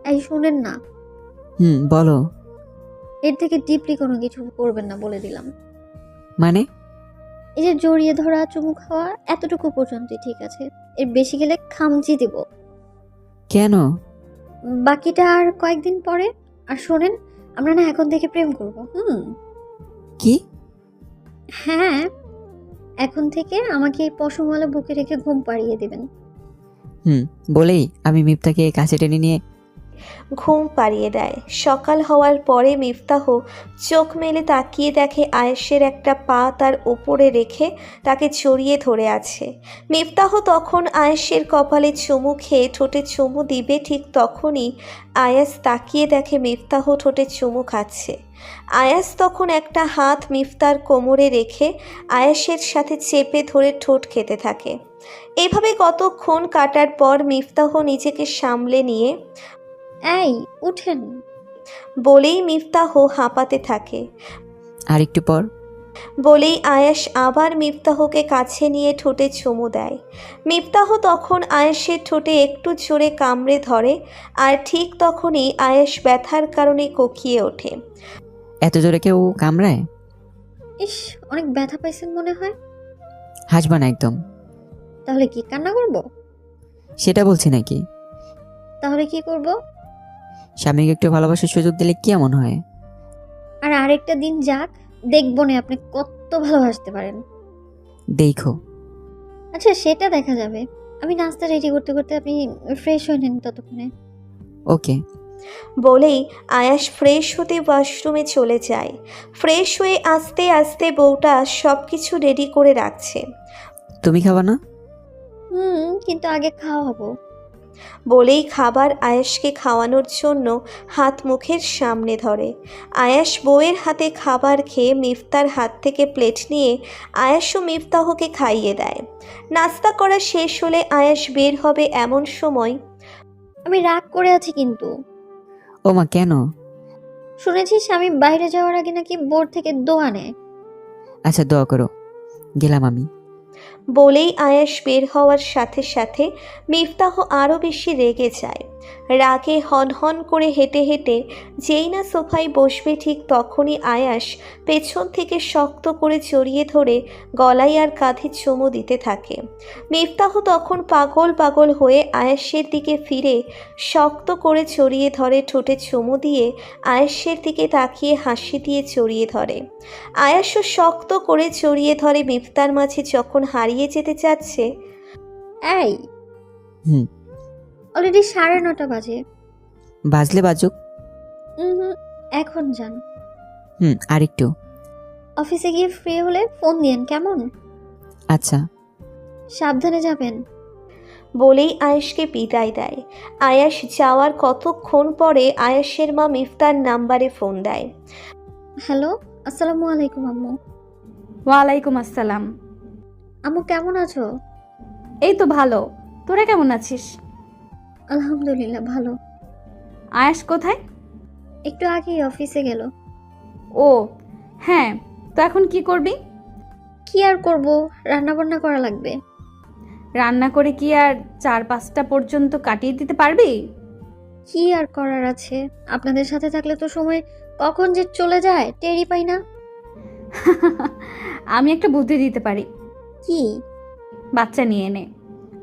এই শুনেন না, বলো। এর থেকে ডিপলি কোনো কিছু করবেন না বলে দিলাম। মানে? এই যে জড়িয়ে ধরা, চুমু খাওয়া, এতটুকু পর্যন্তই ঠিক আছে। এর বেশি গেলে খামচি দিব। কেন? বাকিটা আর কয়েকদিন পরে। আর শোনেন, আমরা না এখন থেকে প্রেম করব। কি? হ্যাঁ, এখন থেকে আমাকে এই পশমওয়ালা বুকে রেখে ঘুম পাড়িয়ে দেবেন। বলেই আমি মিফতাকে কাছে টেনে নিয়ে ঘুম পাড়িয়ে দেয়। সকাল হওয়ার পরে মিফতাহ চোখ মেলে তাকিয়ে দেখে আয়েশের একটা পা তার উপরে রেখে তাকে জড়িয়ে ধরে আছে। মিফতাহ তখন আয়েশের কপালে চুমু খেয়ে ঠোঁটে চুমু দিবে, ঠিক তখনই আয়াস তাকিয়ে দেখে মিফতাহ ঠোঁটে চুমু খাচ্ছে। আয়াস তখন একটা হাত মিফতার কোমরে রেখে আয়াসের সাথে চেপে ধরে ঠোঁট খেতে থাকে। এভাবে কতক্ষণ কাটার পর মিফতাহ নিজেকে সামলে নিয়ে এই উঠেন। বলেই মিফতাহ হাঁপাতে থাকে। আর একটু পর বলেই আয়াস আবার মিফতাহকে কাছে নিয়ে ঠোঁটে চুমু দেয়। মিফতাহ তখন আয়াসের ঠোঁটে একটু জোরে কামড়ে ধরে, আর ঠিক তখনই আয়াস ব্যথার কারণে কোকিয়ে ওঠে। এত জোরে কেউ কামড়ায়? ইস, অনেক ব্যথা পাইছেন মনে হয়। হাসবা না একদম। তাহলে কি কান্না করব? সেটা বলছি নাকি। তাহলে কি করব? স্বামীকে একটু ভালোবাসার সুযোগ দিলে কি এমন হয়? আর আরেকটা দিন যাক, দেখবো না আপনি কত ভালোবাসতে পারেন। দেখো। আচ্ছা, সেটা দেখা যাবে। আমি নাস্তা রেডি করতে করতে আপনি ফ্রেশ হয়ে নেন ততক্ষণে। ওকে। বলেই আয়াস ফ্রেশ হতে ওয়াশরুমে চলে যায়। ফ্রেশ হয়ে আস্তে আস্তে বউটা সব কিছু রেডি করে রাখছে। তুমি খাবা না? কিন্তু আগে খাওয়া হবো। বলেই খাবার আয়াসকে খাওয়ানোর জন্য হাত মুখের সামনে ধরে। আয়াস বউয়ের হাতে খাবার খেয়ে মিফতার হাত থেকে প্লেট নিয়ে আয়াস ও মিফতাহকে খাইয়ে দেয়। নাস্তা করা শেষ হলে আয়াস বের হবে এমন সময় আমি রাগ করে আছি কিন্তু। ও মা, কেন? শুনেছি স্বামী বাইরে যাওয়ার আগে নাকি বোর্ড থেকে দোয়া নেয়। আচ্ছা, দোয়া করো। গেলাম আমি। বলেই আয়াস বের হওয়ার সাথে সাথে মিফতাহ আরও বেশি রেগে যায়। রাগে হনহন করে হেঁটে হেঁটে যেই না সোফায় বসবে ঠিক তখনই আয়াস পেছন থেকে শক্ত করে জড়িয়ে ধরে গলায় আর কাঁধে চুমু দিতে থাকে। মিফতাহ তখন পাগল পাগল হয়ে আয়াসের দিকে ফিরে শক্ত করে জড়িয়ে ধরে, ঠোঁটে চুমু দিয়ে আয়াসের দিকে তাকিয়ে হাসি দিয়ে জড়িয়ে ধরে। আয়াসও শক্ত করে জড়িয়ে ধরে মিফতার মাঝে যখন হারিয়ে যেতে চাচ্ছে। এই, হুম। অলরেডি 9:30 বাজে। বাজলে বাজুক। হুম, এখন যান। আরেকটু। অফিসে গিয়ে ফ্রি হলে ফোন দিয়েন, কেমন? আচ্ছা। সাবধানে যাবেন। বলেই আয়েশকে বিদায় দেয়। আয়াস যাওয়ার কতক্ষণ পরে আয়াসের মা মিফতার নাম্বারে ফোন দেয়। হ্যালো, আসসালামু আলাইকুম আম্মু। ওয়ালাইকুম আসসালাম। আম্মু কেমন আছো? এই তো ভালো, তোরা কেমন আছিস? আলহামদুলিল্লাহ ভালো। আয়াস কোথায়? একটু আগেই অফিসে গেল। ও হ্যাঁ, তো এখন কি করবি? কি আর করব, রান্না বান্না করা লাগবে। রান্না করে কি আর 4-5টা পর্যন্ত কাটিয়ে দিতে পারবি? কি আর করার আছে, আপনাদের সাথে থাকলে তো সময় কখন যে চলে যায় টেরই পাই না। আমি একটা বুদ্ধি দিতে পারি। কি? বাচ্চা নিয়ে নে,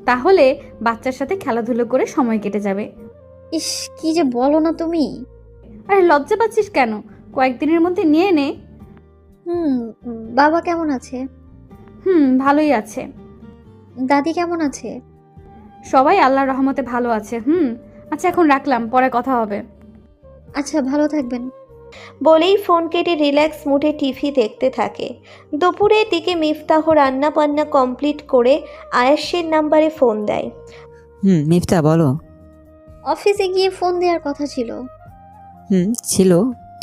তাহলে বাচ্চার সাথে খেলাধুলো করে সময় কেটে যাবে। ইস, কি যে বলো না তুমি। আরে লজ্জা পাচ্ছিস কেন? কয়েকদিনের মধ্যে নিয়ে নে। বাবা কেমন আছে? ভালোই আছে। দাদি কেমন আছে? সবাই আল্লাহর রহমতে ভালো আছে। আচ্ছা, এখন রাখলাম, পরে কথা হবে। আচ্ছা, ভালো থাকবেন। বলেই ফোন কেটে রিল্যাক্স মুডে টিভি দেখতে থাকে। দুপুরের দিকে মিফতাহ রান্না বান্না কমপ্লিট করে আয়াসের নাম্বারে ফোন দেয়। মিফতা বলো। অফিসে গিয়ে ফোন দেওয়ার কথা ছিল। ছিল,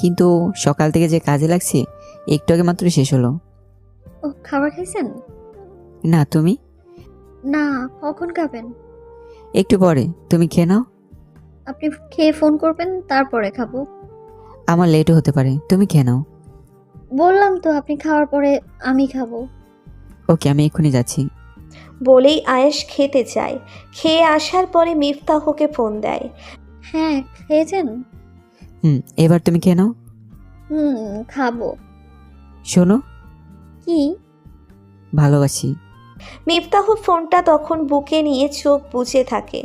কিন্তু সকাল থেকে যে কাজে লাগছি একটু আগে মাত্র শেষ হলো। ও, খাবার খাইছেন? না, তুমি? না, কখন খাবেন? একটু পরে। তুমি খেয়ে নাও। আপনি খেয়ে ফোন করবেন, তারপরে খাবো। আমার লেটও হতে পারে, তুমি খেয়ে নাও। বললাম তো, আপনি খাওয়ার পরে আমি খাবো। ওকে, আমি এক্ষুনি যাচ্ছি। বলেই আয়েশ খেতে যায়। খেয়ে আসার পরে মিফতাহকে ফোন দেয়। হ্যাঁ, খেয়েছেন? এবার তুমি খেয়ে নাও। খাবো। শোনো। কি? ভালোবাসি। মিফতাহ ফোনটা তখন বুকে নিয়ে চোখ বুজে থাকে।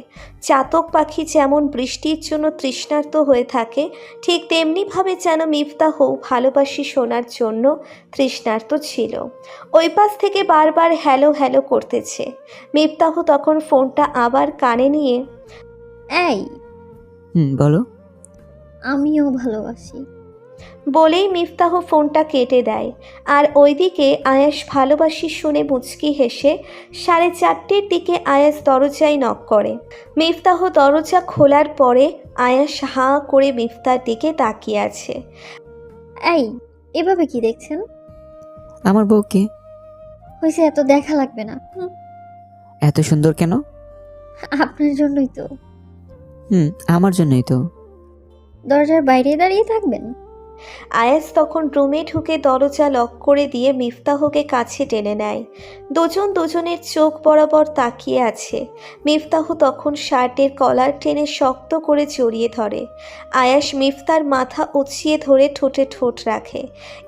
চাতক পাখি যেমন বৃষ্টির জন্য তৃষ্ণার্ত হয়ে থাকে, ঠিক তেমনিভাবে যেন মিফতাহ ভালোবাসি শোনার জন্য তৃষ্ণার্ত ছিল। ওই পাশ থেকে বারবার হ্যালো হ্যালো করতেছে। মিফতাহ তখন ফোনটা আবার কানে নিয়ে, এই, বলো। আমিও ভালোবাসি বলেই মিফতাহ ফোনটা কেটে দেয়। আর ওইদিকে আয়াস ভালোবাসি শুনে মুচকি হেসে 4:30-র দিকে আয়াস দরজায় নক করে। মিফতাহ দরজা খোলার পরে আয়াস হাঁ করে মিফতার দিকে তাকিয়ে আছে। এই, এভাবে কি দেখছেন? আমার বউকে। হয়েছে, এত দেখা লাগবে না। এত সুন্দর কেন? আপনার জন্যই তো। আমার জন্যই তো। দরজার বাইরে দাঁড়িয়ে থাকবেন? আয়াস তখন রুমে ঢুকে দরজা লক করে দিয়ে মিফতাহকে কাছে টেনে নেয়। দুজন দুজনের চোখ বরাবর তাকিয়ে আছে। মিফতাহ তখন শার্টের কলার টেনে শক্ত করে জড়িয়ে ধরে। আয়াস মিফতার মাথা উঁচিয়ে ধরে ঠোঁটে ঠোঁট রাখে।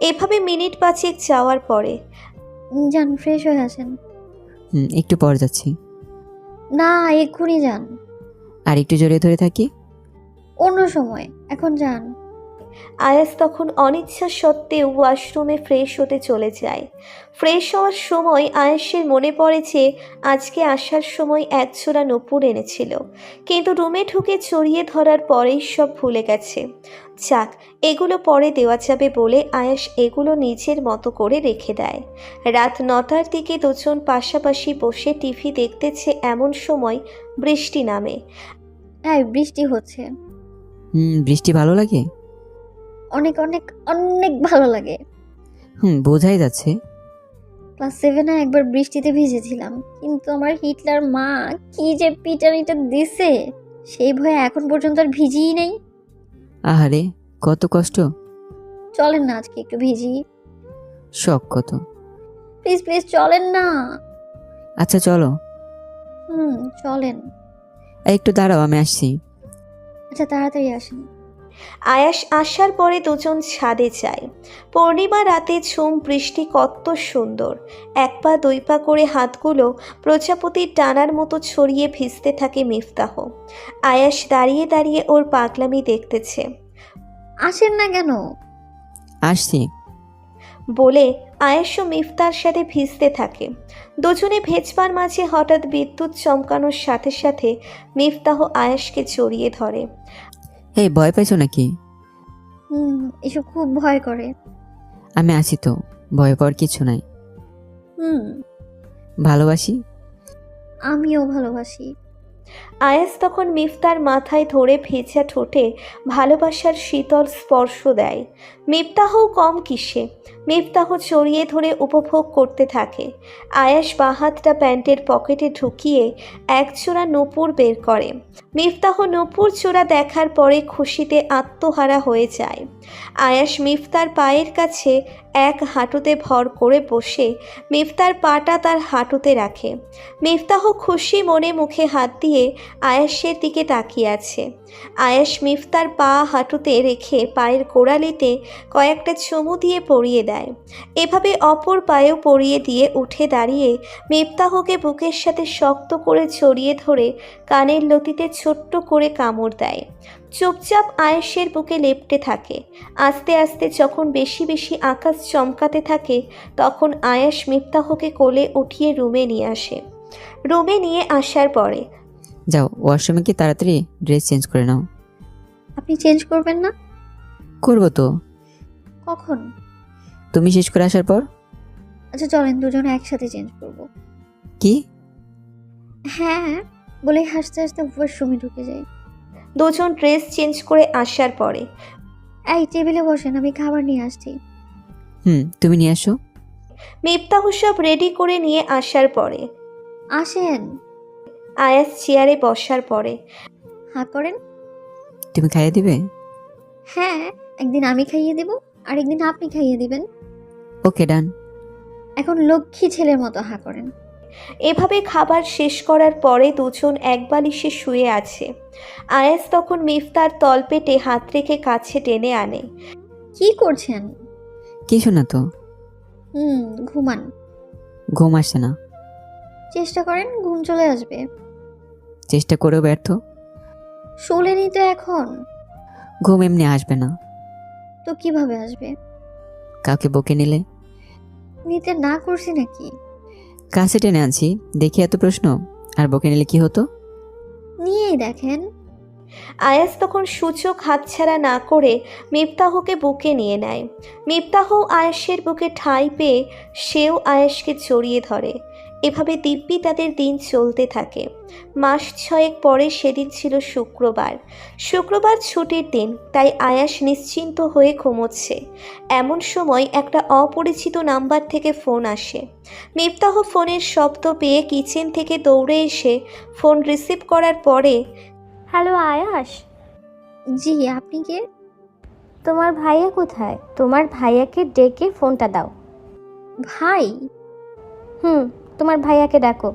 এভাবে মিনিট 5 যাওয়ার পরে যান, ফ্রেশ হয়ে আসেন। একটু পর যাচ্ছি। না, এক্ষুনি যান। আর একটু জড়িয়ে ধরে থাকি। অন্য সময়, এখন যান। আয়াস তখন অনিচ্ছা সত্ত্বেও ওয়াশরুমে ফ্রেশ হতে চলে যায়। ফ্রেশ হওয়ার সময় আয়াসের মনে পড়ে যে আজকে আসার সময় একজোড়া নূপুর এনেছিল, কিন্তু রুমে ঢুকে জড়িয়ে ধরার পরেই সব ভুলে গেছে। যাক, এগুলো পরে দেওয়া যাবে বলে আয়াস এগুলো নিজের মতো করে রেখে দেয়। রাত 9টার দিকে দুজন পাশাপাশি বসে টিভি দেখতেছে, এমন সময় বৃষ্টি নামে। হ্যাঁ, বৃষ্টি হচ্ছে। বৃষ্টি ভালো লাগে? অনেক অনেক অনেক ভালো লাগে। বোঝাই যাচ্ছে। ক্লাস 7-এ একবার বৃষ্টিতে ভিজেছিলাম, কিন্তু আমার হিটলার মা কি যে পিটানিটা দিছে, সেই ভয়ে এখন পর্যন্ত আর ভিজিই নেই। আহারে, কত কষ্ট। চলেন না আজকে একটু ভিজি। শখ কত। প্লিজ প্লিজ চলেন না। আচ্ছা চলো। চলেন। একটু দাঁড়াও, আমি আসছি। আচ্ছা, তাড়াতাড়ি আসেন। আয়াস আসার পরে দুজন ছাদে যায়। পূর্ণিমা রাতে ঝুম বৃষ্টি কত সুন্দর। 1 পা 2 পা করে হাতগুলো প্রজাপতির টানার মতো ছড়িয়ে ভিজতে থাকে মিফতাহ। আয়াস দাঁড়িয়ে দাঁড়িয়ে ওর পাগলামি দেখতেছে। আসেন না কেন? আসছি। বলে আয়াস ও মিফতার সাথে ভিজতে থাকে। দুজনে ভেজবার মাঝে হঠাৎ বিদ্যুৎ চমকানোর সাথে সাথে মিফতাহ আয়াসকে জড়িয়ে ধরে। এই ভয় পাইছো নাকি? এসব খুব ভয় করে। আমি আছি তো, ভয় পাওয়ার কিছু নাই। ভালোবাসি। আমিও ভালোবাসি। আয়াস তখন মিফতার মাথায় ধরে ভেজা ঠোঁটে ভালোবাসার শীতল স্পর্শ দেয়। মিফতাহও কম কিসে, মিফতাহ জড়িয়ে ধরে উপভোগ করতে থাকে। আয়াস বাঁ হাতটা প্যান্টের পকেটে ঢুকিয়ে একজোড়া নূপুর বের করে। মিফতাহ নূপুর জোড়া দেখার পরে খুশিতে আত্মহারা হয়ে যায়। আয়াস মিফতার পায়ের কাছে এক হাঁটুতে ভর করে বসে মিফতার পাটা তার হাঁটুতে রাখে। মিফতাহ খুশি মনে মুখে হাত দিয়ে আয়াসের দিকে তাকিয়ে আছে। আয়াস মিফতার পা হাঁটুতে রেখে পায়ের গোড়ালিতে কয়েকটা চুমু দিয়ে পরিয়ে দেয়। এভাবে অপর পায়েও পরিয়ে দিয়ে উঠে দাঁড়িয়ে মিফতাহকে বুকের সাথে শক্ত করে জড়িয়ে ধরে কানের লতিতে ছোট্ট করে কামড় দেয়। চুপচাপ আয়াসের বুকে লেপ্টে থাকে। আস্তে আস্তে যখন বেশি বেশি আকাশ চমকাতে থাকে, তখন আয়াস মিফতাহকে কোলে উঠিয়ে রুমে নিয়ে আসে। রুমে নিয়ে আসার পরে যাও, ওয়াশরুমে কি তাড়াতাড়ি ড্রেস চেঞ্জ করে নাও। আপনি চেঞ্জ করবেন না? করবো তো। কখন? তুমি শেষ করে আসার পর। আচ্ছা চলেন, দুজনে একসাথে চেঞ্জ করব। কি? হ্যাঁ বলে হাসতে হাসতে ওয়াশরুমে ঢুকে যাই। দুজন ড্রেস চেঞ্জ করে আসার পরে এই টেবিলে বসেন, আমি খাবার নিয়ে আসছি। তুমি নিয়ে আসো। মিফতাহ সব রেডি করে নিয়ে আসার পরে আসেন। আয়াস চেয়ারে বসার পরে হা করেন। তুমি খাইয়ে দিবে? হ্যাঁ, একদিন আমি খাইয়ে দেব, আর একদিন আপনি খাইয়ে দিবেন। ওকে, ডান। এখন লক্ষ্মী ছেলের মতো হা করেন। এভাবে খাবার শেষ করার পরে দুজন এক বালিশে শুয়ে আছে। আয়াস তখন মিফতার তলপেটে হাত রেখে কাছে টেনে আনে। কি করছেন? কিছু না তো। ঘুমান। ঘুম আসছে না। চেষ্টা করেন, ঘুম চলে আসবে। চেষ্টা করেও ব্যর্থ। শোলেনি তো এখন। ঘুম এমনি আসবে না। তো কিভাবে আসবে? কাউকে বকে নিলে। নিতে না করছি নাকি? কাছে টেনে আনছি, দেখি এত প্রশ্ন। আর বকে নিলে কি হতো? নিয়েই দেখেন। আয়াস তখন সূচক হাতছাড়া না করে মিফতাহকে বুকে নিয়ে নেয়। মিফতাহ আয়াসের বুকে ঠাঁই পেয়ে সেও আয়াসকে জড়িয়ে ধরে। এভাবে দিব্যি তাদের দিন চলতে থাকে। মাস 6 পরে সেদিন ছিল শুক্রবার। শুক্রবার ছুটির দিন, তাই আয়াস নিশ্চিন্ত হয়ে ঘুমোচ্ছে। এমন সময় একটা অপরিচিত নাম্বার থেকে ফোন আসে। মিফতাহ ফোনের শব্দ পেয়ে কিচেন থেকে দৌড়ে এসে ফোন রিসিভ করার পরে হ্যালো আয়াস। জি, আপনি কে? তোমার ভাইয়া কোথায়? তোমার ভাইয়াকে ডেকে ফোনটা দাও। ভাই? তোমার ভাইয়াকে ডাকো।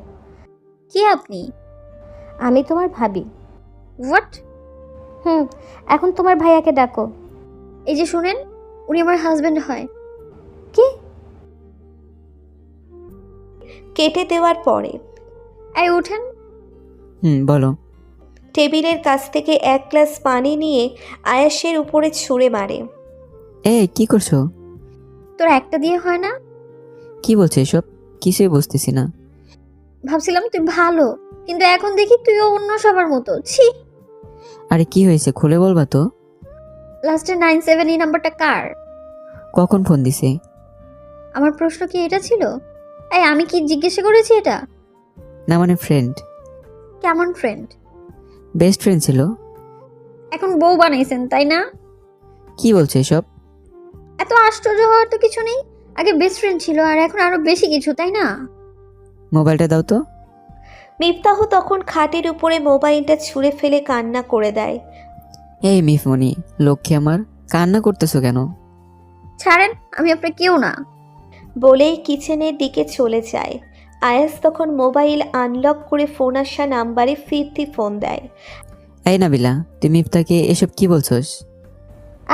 কে আপনি? আমি তোমার ভাবি। হোয়াট? এখন তোমার ভাইয়াকে ডাকো। এই যে শুনেন, উনি আমার হাজবেন্ড হয়। কি? কেটে দেওয়ার পরে এই উঠেন। বলো। টেবিলের কাছ থেকে এক গ্লাস পানি নিয়ে আয়াসের উপরে ছুঁড়ে মারে। কি করছো? তোর একটা দিয়ে হয় না? কি বলছো এসব? কিছুই বুঝতেছি না। ভাবছিলাম তুই ভালো, কিন্তু এখন দেখি তুইও অন্য সবার মতো। ছি। আরে কি হয়েছে খুলে বলবা তো? লাস্টে 97 এই নাম্বারটা কার? কখন ফোন দিছে? আমার প্রশ্ন কি এটা ছিল? এই আমি কি জিজ্ঞাসা করেছি এটা? না মানে ফ্রেন্ড। কেমন ফ্রেন্ড? বেস্ট ফ্রেন্ড ছিল। এখন বউ বানাইছেন তাই না? কি বলছো এসব? এত আশ্চর্য হওয়ার তো কিছু নেই। আগে বেস্ট ফ্রেন্ড ছিল আর এখন আরো বেশি কিছু, তাই না? মোবাইলটা দাও তো। মিফতাহ তখন খাটের উপরে মোবাইলটা ছুঁড়ে ফেলে কান্না করে দেয়। এই মিফমনি, লক্ষ্মী আমার, কান্না করতেছো কেন? ছাড়েন, আমি আপনার কেউ না। বলেই কিচেনের দিকে চলে যায়। আয়াস তখন মোবাইল আনলক করে ফোন আসা নাম্বারে ফিরতি ফোন দেয়। এই নাবিলা, তুমি মিফতাকে এসব কি বলছোস?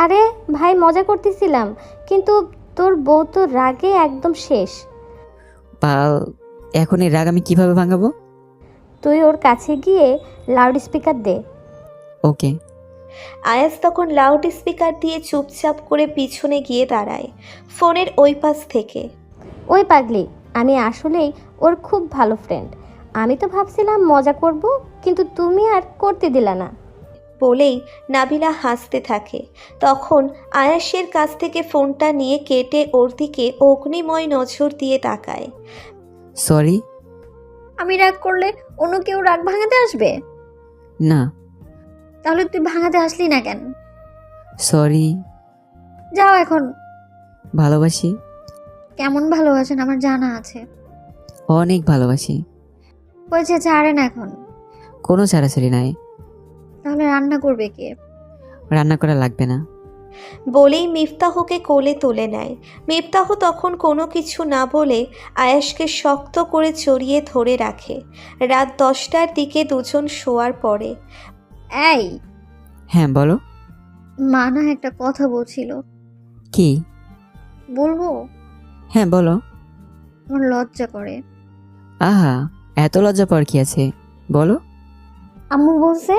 আরে ভাই, মজা করতেছিলাম, কিন্তু তোর বউ তো রাগে একদম শেষ। পাল, এখন এই রাগ আমি কিভাবে ভাঙাবো? তুই ওর কাছে গিয়ে লাউড স্পিকার দে। ওকে। আয়াস তখন লাউড স্পিকার দিয়ে চুপচাপ করে পিছনে গিয়ে দাঁড়ায় ফোনের ওই পাশ থেকে। ওই পাগলি, আমি আসলেই ওর খুব ভালো ফ্রেন্ড। আমি তো ভাবছিলাম মজা করব, কিন্তু তুমি আর করতে দিলা না। বলেই নাবিলা হাসতে থাকে। তখন আয়াসের কাছ থেকে ফোনটা নিয়ে কেটে ওর দিকে অগ্নিময় নজর দিয়ে তাকায়। সরি। আমি রাগ করলে অন্য কেউ রাগ ভাঙাতে আসবে? না। তাহলে তুই ভাঙাতে আসলি না কেন? সরি। যাও এখন। ভালোবাসি। কেমন ভালোবাসেন আমার জানা আছে। অনেক ভালোবাসি। হয়েছে, ছাড়েন এখন। কোনো ছাড়াছাড়ি নাই। তাহলে রান্না করবে কে? রান্না করা লাগবে না। বলেই মিফতাহকে কোলে তুলে নেয়। মিফতাহ তখন কোনো কিছু না বলে আয়াসকে শক্ত করে জড়িয়ে ধরে রাখে। রাত 10টার দিকে দুজন শোয়ার পরে। এই, হ্যাঁ বলো। মা না একটা কথা বলছিল। কি? বলবো? হ্যাঁ বলো। আমার লজ্জা করে। আহা, এত লজ্জা পাওয়ার কি আছে, বলো। আম্মু বলছে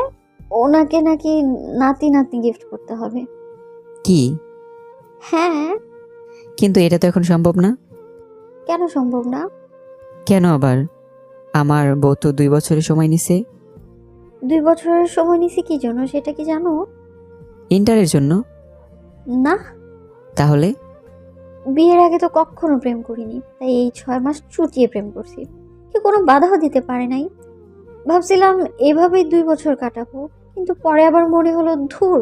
ওনাকে নাকি নাতি নাতনি গিফট করতে হবে। কি? হ্যাঁ। কিন্তু এটা তো এখন সম্ভব না। কেন সম্ভব না? কেন আবার? আমার বউ তো 2 বছরের সময় নিছে। 2 বছরের সময় নিছি কি জন্য সেটা কি জানো? ইন্টারের জন্য। না, তাহলে? বিয়ের আগে তো কখনো প্রেম করিনি, তাই এই 6 মাস চুটিয়ে প্রেম করছি। কি কোনো বাধাও দিতে পারে নাই। ভাবছিলাম এভাবেই 2 বছর কাটাবো, কিন্তু পরে আবার মনে হলো ধুর,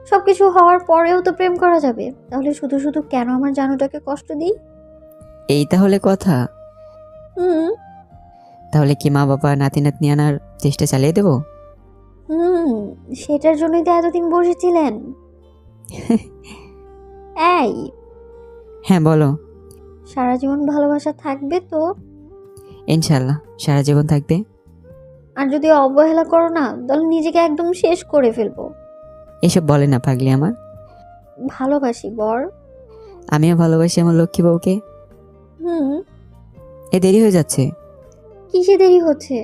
সবকিছু হওয়ার পরেও তো প্রেম করা যাবে, তাহলে শুধু শুধু কেন আমার জানুটাকে কষ্ট দিই? এই তাহলে কথা? হুম তাহলে কি মা বাবা নাতি নাতনি আনার চেষ্টা চালিয়ে দেবো? হুম সেটার জন্যই তো এতদিন বসেছিলেন। এই, হ্যাঁ বলো। সারা জীবন ভালোবাসা থাকবে তো? ইনশাল্লাহ সারা জীবন থাকবে। আর যদি অবহেলা করো না, তাহলে নিজেকে একদম শেষ করে ফেলবো। এসব বলে না পাগলি আমার। ভালোবাসি বর। আমিও ভালোবাসি আমার লক্ষ্মী বউকে। হুম এ দেরি হয়ে যাচ্ছে। কিসে দেরি হচ্ছে?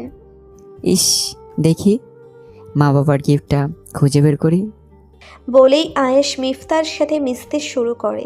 ইস, দেখি মা বাবার গিফটটা খুঁজে বের করি। বলেই আয়েশ মিফতার সাথে মিশতে শুরু করে।